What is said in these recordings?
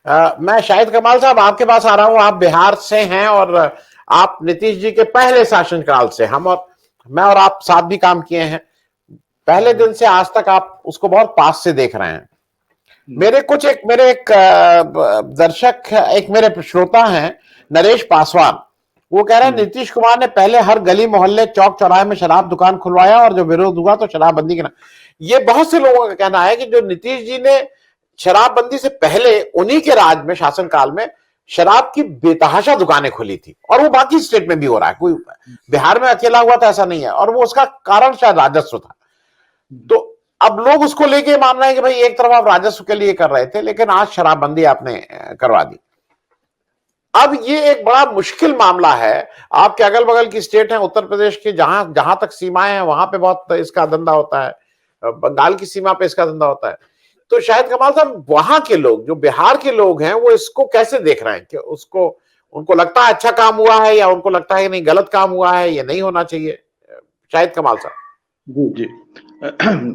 मैं शाहिद कमाल साहब आपके पास आ रहा हूं। आप बिहार से हैं और आप नीतीश जी के पहले शासनकाल से, हम और मैं और आप साथ भी काम किए हैं। पहले दिन से आज तक आप उसको बहुत पास से देख रहे हैं। मेरे एक दर्शक, एक मेरे श्रोता हैं, नरेश पासवान। वो कह रहे हैं नीतीश कुमार ने पहले हर गली मोहल्ले चौक चौराहे में शराब दुकान खुलवाया और जो विरोध हुआ तो शराबबंदी के ना। ये बहुत से लोगों का कहना है कि जो नीतीश जी ने शराबबंदी से पहले उन्हीं के राज में, शासनकाल में, शराब की बेतहाशा दुकानें खुली थी और वो बाकी स्टेट में भी हो रहा है। कोई बिहार में अकेला हुआ था ऐसा नहीं है, और वो उसका कारण शायद राजस्व था। तो अब लोग उसको लेके मान रहे हैं कि भाई एक तरफ आप राजस्व के लिए कर रहे थे, लेकिन आज शराबबंदी आपने करवा दी। अब ये एक बड़ा मुश्किल मामला है। आपके अगल बगल की स्टेट है, उत्तर प्रदेश की, जहां जहां तक सीमाएं हैं वहां पे बहुत इसका धंधा होता है, बंगाल की सीमा पे इसका धंधा होता है। तो शायद कमाल साहब, वहां के लोग, जो बिहार के लोग हैं, वो इसको कैसे देख रहे हैं? कि उसको, उनको लगता है अच्छा काम हुआ है, या उनको लगता है नहीं गलत काम हुआ है, ये नहीं होना चाहिए? शाहिद कमाल साहब। जी जी।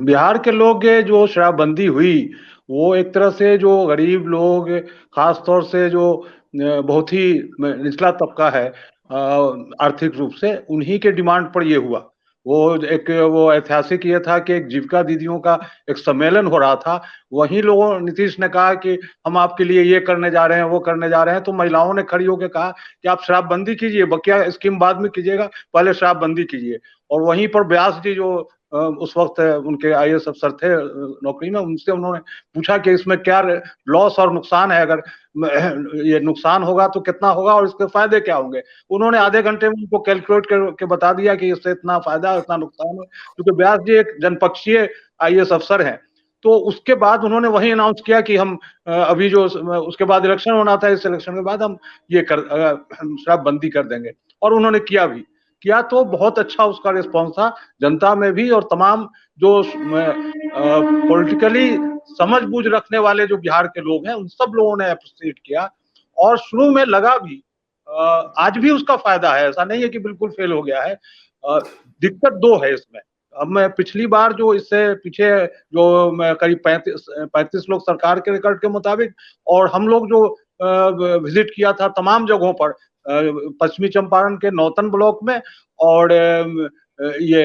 बिहार के लोग जो शराबबंदी हुई, वो एक तरह से जो गरीब लोग, खास तौर से जो बहुत ही निचला तबका है आर्थिक रूप से, उन्हीं के डिमांड पर ये हुआ। वो ऐतिहासिक ये था कि एक जीविका दीदियों का एक सम्मेलन हो रहा था। वहीं लोगों, नीतीश ने कहा कि हम आपके लिए ये करने जा रहे हैं, वो करने जा रहे हैं। तो महिलाओं ने खड़ी होकर कहा कि आप शराबबंदी कीजिए, बकिया स्कीम बाद में कीजिएगा, पहले शराबबंदी कीजिए। और वहीं पर व्यास जी, जो उस वक्त उनके आईएएस अफसर थे नौकरी में, उनसे उन्होंने पूछा कि इसमें क्या लॉस और नुकसान है, अगर ये नुकसान होगा तो कितना होगा और इसके फायदे क्या होंगे। उन्होंने आधे घंटे में उनको कैलकुलेट करके बता दिया कि इससे इतना फायदा, इतना नुकसान है, क्योंकि व्यास जी एक जनपक्षीय आईएएस अफसर हैं। तो उसके बाद उन्होंने वही अनाउंस किया कि हम अभी जो उसके बाद इलेक्शन होना था, इस इलेक्शन के बाद हम ये शराबबंदी कर देंगे। और उन्होंने किया तो बहुत अच्छा उसका रिस्पॉन्स था जनता में भी, और तमाम जो पॉलिटिकली समझ बूझ रखने वाले जो बिहार के लोग हैं, उन सब लोगों ने अप्रिशिएट किया। और शुरू में लगा भी, आज भी उसका फायदा है, ऐसा नहीं है कि बिल्कुल फेल हो गया है। दिक्कत दो है इसमें। अब मैं पिछली बार जो इससे पीछे जो करीब 35 लोग सरकार के रिकॉर्ड के मुताबिक, और हम लोग जो विजिट किया था तमाम जगहों पर, पश्चिमी चंपारण के नौतन ब्लॉक में, और ये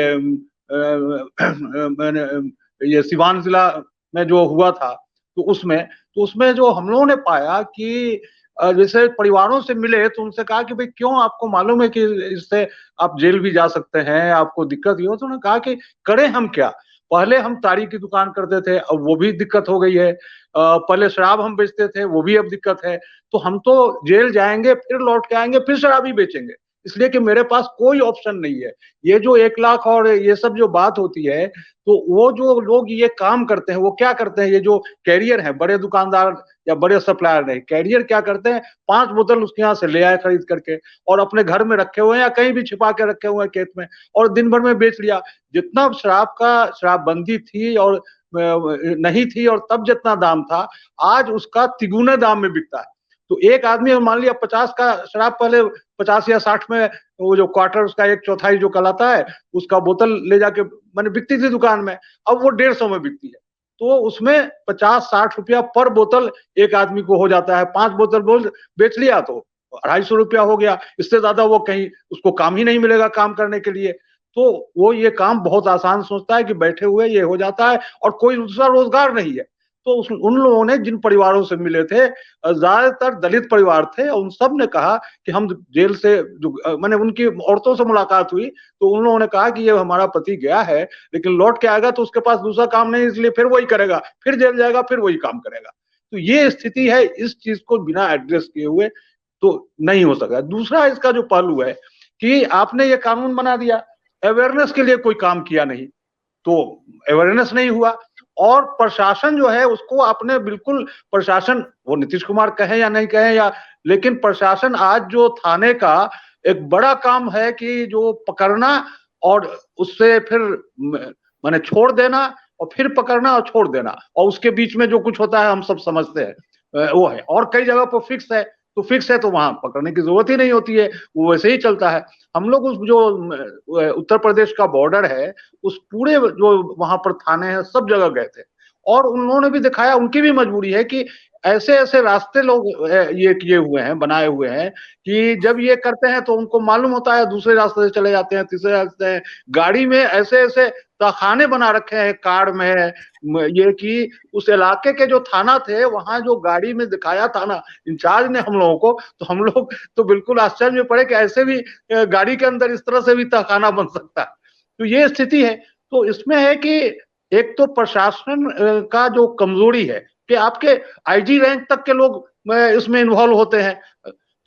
ये सिवान जिला में जो हुआ था, तो उसमें जो हम लोगों ने पाया कि जैसे परिवारों से मिले तो उनसे कहा कि भाई क्यों, आपको मालूम है कि इससे आप जेल भी जा सकते हैं, आपको दिक्कत ही हो। तो उन्होंने कहा कि करें हम क्या, पहले हम ताड़ी की दुकान करते थे, अब वो भी दिक्कत हो गई है। पहले शराब हम बेचते थे, वो भी अब दिक्कत है। तो हम तो जेल जाएंगे, फिर लौट के आएंगे, फिर शराब ही बेचेंगे, इसलिए कि मेरे पास कोई ऑप्शन नहीं है। ये जो 1 लाख और ये सब जो बात होती है, तो वो जो लोग ये काम करते हैं, वो क्या करते हैं, ये जो कैरियर है, बड़े दुकानदार या बड़े सप्लायर नहीं, कैरियर क्या करते हैं, 5 बोतल उसके यहाँ से ले आए खरीद करके, और अपने घर में रखे हुए हैं या कहीं भी छिपा के रखे हुए हैं खेत में, और दिन भर में बेच लिया। जितना शराबबंदी थी और नहीं थी, और तब जितना दाम था, आज उसका तिगुने दाम में बिकता है। तो एक आदमी मान लिया 50 का शराब, पहले 50 या 60 में वो जो क्वार्टर, उसका 1/4 जो कहलाता है, उसका बोतल ले जाके मैंने बिकती थी दुकान में, अब वो 150 में बिकती है। तो उसमें 50-60 रुपया पर बोतल एक आदमी को हो जाता है। 5 बोतल बेच लिया तो 250 रुपया हो गया। इससे ज्यादा वो कहीं उसको काम ही नहीं मिलेगा काम करने के लिए। तो वो ये काम बहुत आसान सोचता है कि बैठे हुए ये हो जाता है, और कोई दूसरा रोजगार नहीं है। तो उन लोगों ने, जिन परिवारों से मिले थे, ज्यादातर दलित परिवार थे, उन सब ने कहा कि हम जेल से, जो मैंने उनकी औरतों से मुलाकात हुई, तो उन लोगों ने कहा कि ये हमारा पति गया है, लेकिन लौट के आएगा तो उसके पास दूसरा काम नहीं, इसलिए फिर वही करेगा, फिर जेल जाएगा, फिर वही काम करेगा। तो ये स्थिति है। इस चीज को बिना एड्रेस किए हुए तो नहीं हो सका। दूसरा इसका जो पहलू है कि आपने ये कानून बना दिया, अवेयरनेस के लिए कोई काम किया नहीं, तो अवेयरनेस नहीं हुआ। और प्रशासन जो है उसको आपने बिल्कुल, प्रशासन, वो नीतीश कुमार कहे या नहीं कहे, या, लेकिन प्रशासन आज जो थाने का एक बड़ा काम है कि जो पकड़ना और उससे फिर माने छोड़ देना, और फिर पकड़ना और छोड़ देना, और उसके बीच में जो कुछ होता है हम सब समझते हैं, वो है। और कई जगह पर फिक्स है, तो फिक्स है तो वहां पकड़ने की जरूरत ही नहीं होती है, वो वैसे ही चलता है। हम लोग उस जो उत्तर प्रदेश का बॉर्डर है, उस पूरे जो वहां पर थाने हैं, सब जगह गए थे, और उन लोगों ने भी दिखाया, उनकी भी मजबूरी है कि ऐसे ऐसे रास्ते लोग ये किए हुए हैं, बनाए हुए हैं कि जब ये करते हैं तो उनको मालूम होता है, दूसरे रास्ते से चले जाते हैं, तीसरे रास्ते से। गाड़ी में ऐसे ऐसे तहखाने बना रखे हैं कार में, ये कि उस इलाके के जो थाना थे, वहां जो गाड़ी में दिखाया थाना इंचार्ज ने हम लोगों को, तो हम लोग तो बिल्कुल आश्चर्य में पड़े कि ऐसे भी गाड़ी के अंदर इस तरह से भी तहखाना बन सकता है। तो ये स्थिति है। तो इसमें है कि एक तो प्रशासन का जो कमजोरी है कि आपके आईजी रैंक तक के लोग इसमें इन्वॉल्व होते हैं,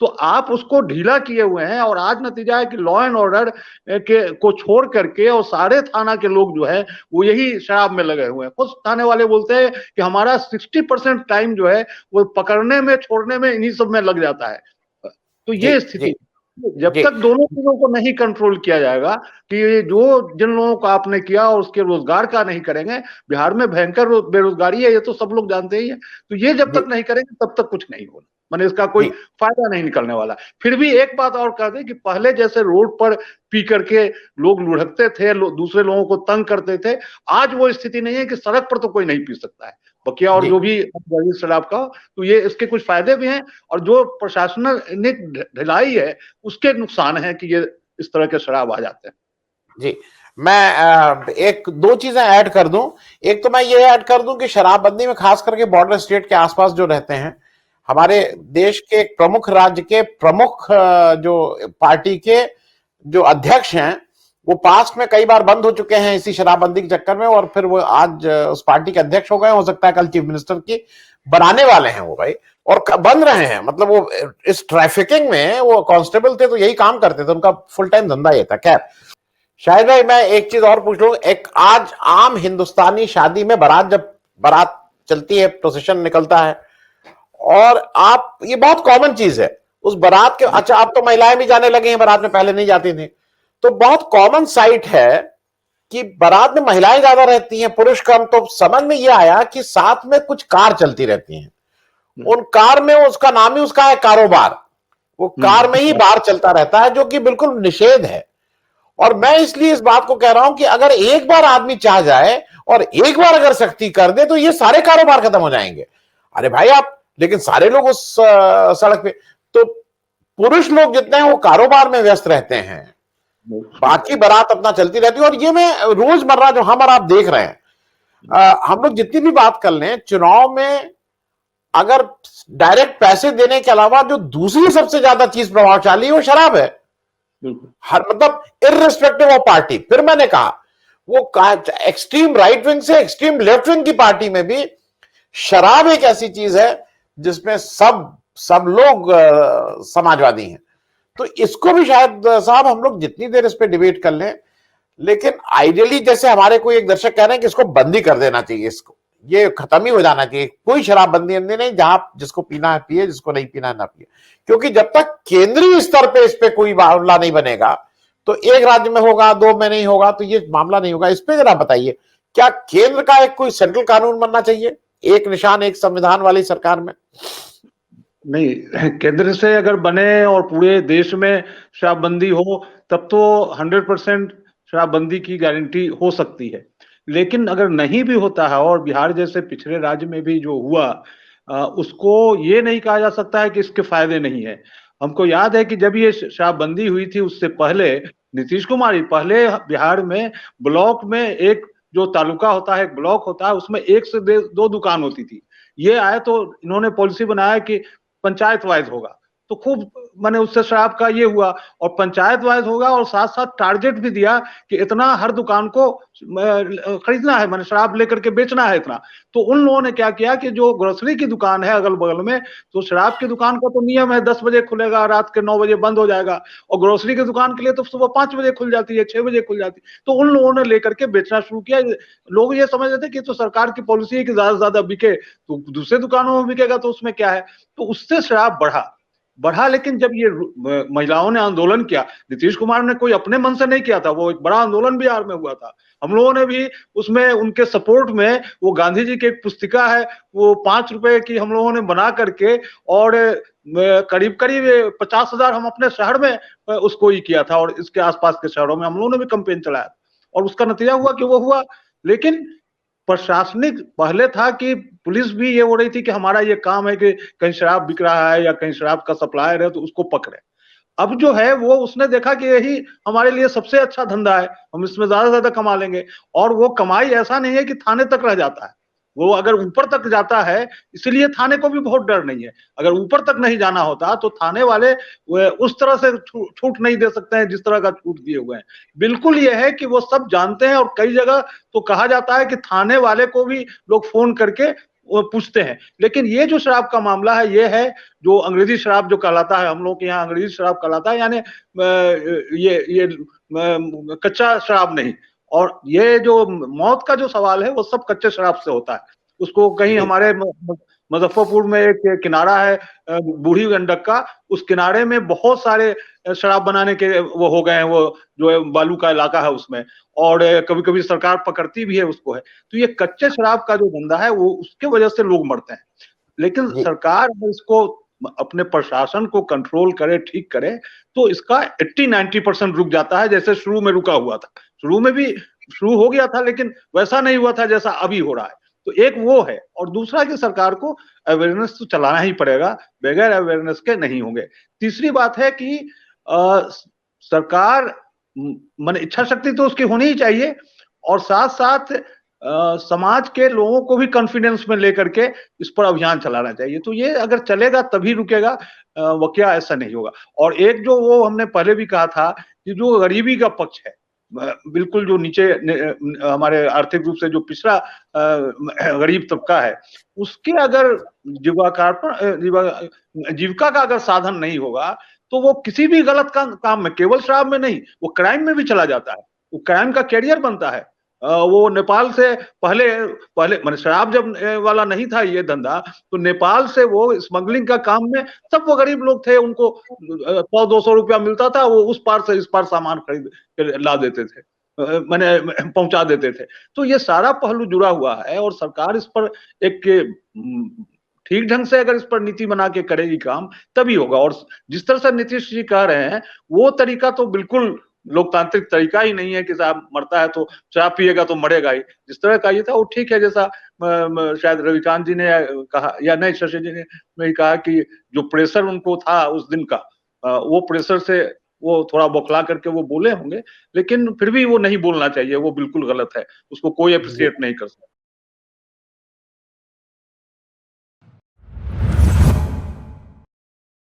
तो आप उसको ढीला किए हुए हैं। और आज नतीजा है कि लॉ एंड ऑर्डर के को छोड़ करके और सारे थाना के लोग जो है वो यही शराब में लगे हुए हैं। कुछ थाने वाले बोलते हैं कि हमारा 60% टाइम जो है वो पकड़ने में, छोड़ने में, इन्हीं सब में लग जाता है। तो जी ये जी स्थिति, जब जी तक दोनों चीजों को नहीं कंट्रोल किया जाएगा कि जो जिन लोगों को आपने किया और उसके रोजगार का नहीं करेंगे, बिहार में भयंकर बेरोजगारी है, ये तो सब लोग जानते ही हैं। तो ये जब जी तक नहीं करेंगे तब तक कुछ नहीं होना, माने इसका कोई जी फायदा नहीं निकलने वाला। फिर भी एक बात और कह दें कि पहले जैसे रोड पर पी करके लोग लुढ़कते थे, दूसरे लोगों को तंग करते थे, आज वो स्थिति नहीं है कि सड़क पर तो कोई नहीं पी सकता है बकिया और जी जो भी शराब का। तो ये इसके कुछ फायदे भी हैं, और जो प्रशासनिक ढिलाई है उसके नुकसान है कि ये इस तरह के शराब आ जाते हैं। जी। मैं एक दो चीजें ऐड कर दूं। एक तो मैं ये ऐड कर दूं कि शराबबंदी में खास करके बॉर्डर स्टेट के आसपास जो रहते हैं, हमारे देश के एक प्रमुख राज्य के प्रमुख जो पार्टी के जो अध्यक्ष हैं, वो पास्ट में कई बार बंद हो चुके हैं इसी शराबबंदी के चक्कर में, और फिर वो आज उस पार्टी के अध्यक्ष हो गए। हो सकता है कल चीफ मिनिस्टर की बनाने वाले हैं वो भाई, और बन रहे हैं। मतलब वो इस ट्रैफिकिंग में वो कांस्टेबल थे, तो यही काम करते थे, उनका फुल टाइम धंधा ये था। खैर, शायद भाई मैं एक चीज और पूछ लूं। एक आज आम हिंदुस्तानी शादी में बारात चलती है, प्रोसेशन निकलता है, और आप, ये बहुत कॉमन चीज है उस बारात के। अच्छा, अब तो महिलाएं भी जाने लगी हैं बारात में, पहले नहीं जाती थी। तो बहुत कॉमन साइट है कि बारात में महिलाएं ज्यादा रहती हैं, पुरुष कम। तो समझ में ये आया कि साथ में कुछ कार चलती रहती हैं, उन कार में उसका नाम ही उसका है कारोबार। वो कार में ही बार चलता रहता है, जो कि बिल्कुल निषेध है। और मैं इसलिए इस बात को कह रहा हूं कि अगर एक बार आदमी चाह जाए और एक बार अगर सख्ती कर दे, तो ये सारे कारोबार खत्म हो जाएंगे। अरे भाई आप, लेकिन सारे लोग उस सड़क पे, तो पुरुष लोग जितने हैं वो कारोबार में व्यस्त रहते हैं, बाकी बारात अपना चलती रहती है। और ये मैं रोजमर्रा जो हम और आप देख रहे हैं, हम लोग जितनी भी बात कर लें, चुनाव में अगर डायरेक्ट पैसे देने के अलावा जो दूसरी सबसे ज्यादा चीज प्रभावशाली है वो शराब है। हर, मतलब इररिस्पेक्टिव ऑफ पार्टी। फिर मैंने कहा, वो एक्सट्रीम राइट विंग से एक्सट्रीम लेफ्ट विंग की पार्टी में भी शराब एक ऐसी चीज है जिसमें सब लोग समाजवादी हैं। तो इसको भी शायद साहब हम लोग जितनी देर इस पे डिबेट कर लें, लेकिन आइडियली जैसे हमारे कोई एक दर्शक कह रहे हैं कि इसको बंदी कर देना चाहिए, इसको ये खत्म ही हो जाना चाहिए, कोई शराबबंदी नहीं, जहां जिसको पीना है पिए, जिसको नहीं पीना है ना पिए। क्योंकि जब तक केंद्रीय स्तर पे इस पे कोई मामला नहीं बनेगा, तो एक राज्य में होगा, दो में नहीं होगा, तो ये मामला नहीं होगा। इस पे जरा बताइए, क्या केंद्र का एक कोई सेंट्रल कानून बनना चाहिए, एक निशान एक संविधान वाली सरकार में? नहीं, केंद्र से अगर बने और पूरे देश में शराबबंदी हो तब तो 100% शराबबंदी की गारंटी हो सकती है। लेकिन अगर नहीं भी होता है, और बिहार जैसे पिछड़े राज्य में भी जो हुआ, उसको ये नहीं कहा जा सकता है कि इसके फायदे नहीं है। हमको याद है कि जब ये शराबबंदी हुई थी उससे पहले नीतीश कुमार ही पहले बिहार में ब्लॉक में एक जो तालुका होता है, एक ब्लॉक होता है, उसमें एक से दो दुकान होती थी। ये आए तो इन्होंने पॉलिसी बनाया कि पंचायत वाइज होगा, तो खूब मैंने उससे शराब का ये हुआ, और पंचायत वाइज होगा, और साथ साथ टारगेट भी दिया कि इतना हर दुकान को खरीदना है, मैंने शराब लेकर के बेचना है इतना। तो उन लोगों ने क्या किया कि जो ग्रोसरी की दुकान है अगल बगल में, तो शराब की दुकान का तो नियम है 10 बजे खुलेगा, रात के 9 बजे बंद हो जाएगा, और ग्रोसरी की दुकान के लिए तो सुबह 5 बजे खुल जाती है, 6 बजे खुल जाती है। तो उन लोगों ने लेकर के बेचना शुरू किया। लोग ये समझ रहे थे कि तो सरकार की पॉलिसी है कि ज्यादा से ज्यादा बिके, तो दूसरे दुकानों में बिकेगा तो उसमें क्या है। तो उससे शराब बढ़ा। लेकिन जब ये महिलाओं ने आंदोलन किया, नीतीश कुमार ने कोई अपने मन से नहीं किया था, वो एक बड़ा आंदोलन बिहार में हुआ था। हम लोगों ने भी उसमें उनके सपोर्ट में, वो गांधी जी की एक पुस्तिका है, वो 5 रुपए की हम लोगों ने बना करके, और करीब करीब 50,000 हम अपने शहर में उसको ही किया था, और इसके आसपास के शहरों में हम लोगों ने भी कैंपेन चलाया, और उसका नतीजा हुआ कि वो हुआ। लेकिन प्रशासनिक पहले था कि पुलिस भी ये हो रही थी कि हमारा ये काम है कि कहीं शराब बिक रहा है या कहीं शराब का सप्लायर है तो उसको पकड़े। अब जो है वो उसने देखा कि यही हमारे लिए सबसे अच्छा धंधा है, हम इसमें ज्यादा कमा लेंगे। और वो कमाई ऐसा नहीं है कि थाने तक रह जाता है, वो अगर ऊपर तक जाता है, इसलिए थाने को भी बहुत डर नहीं है। अगर ऊपर तक नहीं जाना होता तो थाने वाले उस तरह से छूट नहीं दे सकते हैं जिस तरह का छूट दिए हुए हैं। बिल्कुल ये है कि वो सब जानते हैं और कई जगह तो कहा जाता है कि थाने वाले को भी लोग फोन करके वो पूछते हैं। लेकिन ये जो शराब का मामला है ये है जो अंग्रेजी शराब जो कहलाता है, हम लोग के यहाँ अंग्रेजी शराब कहलाता है, यानी ये कच्चा शराब नहीं। और ये जो मौत का जो सवाल है वो सब कच्चे शराब से होता है। उसको कहीं हमारे मुजफ्फरपुर में एक किनारा है बूढ़ी गंडक का, उस किनारे में बहुत सारे शराब बनाने के वो हो गए हैं, वो जो है बालू का इलाका है उसमें, और कभी कभी सरकार पकड़ती भी है उसको है। तो ये कच्चे शराब का जो धंधा है वो उसके वजह से लोग मरते हैं। लेकिन सरकार अगर इसको अपने प्रशासन को कंट्रोल करे, ठीक करे, तो इसका 80-90% रुक जाता है, जैसे शुरू में रुका हुआ था। शुरू में भी शुरू हो गया था लेकिन वैसा नहीं हुआ था जैसा अभी हो रहा है। तो एक वो है, और दूसरा कि सरकार को अवेयरनेस तो चलाना ही पड़ेगा, बगैर अवेयरनेस के नहीं होंगे। तीसरी बात है कि सरकार माने इच्छा शक्ति तो उसकी होनी ही चाहिए, और साथ साथ समाज के लोगों को भी कॉन्फिडेंस में लेकर के इस पर अभियान चलाना चाहिए। तो ये अगर चलेगा तभी रुकेगा, वक्या ऐसा नहीं होगा। और एक जो वो हमने पहले भी कहा था कि जो गरीबी का पक्ष है, बिल्कुल जो नीचे हमारे आर्थिक रूप से जो पिछड़ा गरीब तबका है, उसके अगर जीविका का अगर साधन नहीं होगा तो वो किसी भी गलत काम में, केवल शराब में नहीं, वो क्राइम में भी चला जाता है, वो क्राइम का कैरियर बनता है। वो नेपाल से पहले पहले माने शराब जब वाला नहीं था ये धंधा, तो नेपाल से वो स्मगलिंग का काम में सब वो गरीब लोग थे, उनको 100-200 रुपया मिलता था, वो उस पार से इस पार सामान खरीद ला देते थे, मैंने पहुंचा देते थे। तो ये सारा पहलू जुड़ा हुआ है, और सरकार इस पर एक ठीक ढंग से अगर इस पर नीति बना के करेगी काम, तभी होगा। और जिस तरह से नीतीश जी कह रहे हैं वो तरीका तो बिल्कुल लोकतांत्रिक तरीका ही नहीं है कि साहब मरता है तो शराब पिएगा तो मरेगा ही। जिस तरह का ये था वो ठीक है, जैसा शायद रविकांत जी ने कहा या नहीं शशि जी ने कहा कि जो प्रेशर उनको था उस दिन का, वो प्रेशर से वो थोड़ा बौखला करके वो बोले होंगे, लेकिन फिर भी वो नहीं बोलना चाहिए, वो बिल्कुल गलत है, उसको कोई अप्रिशिएट नहीं कर सकता।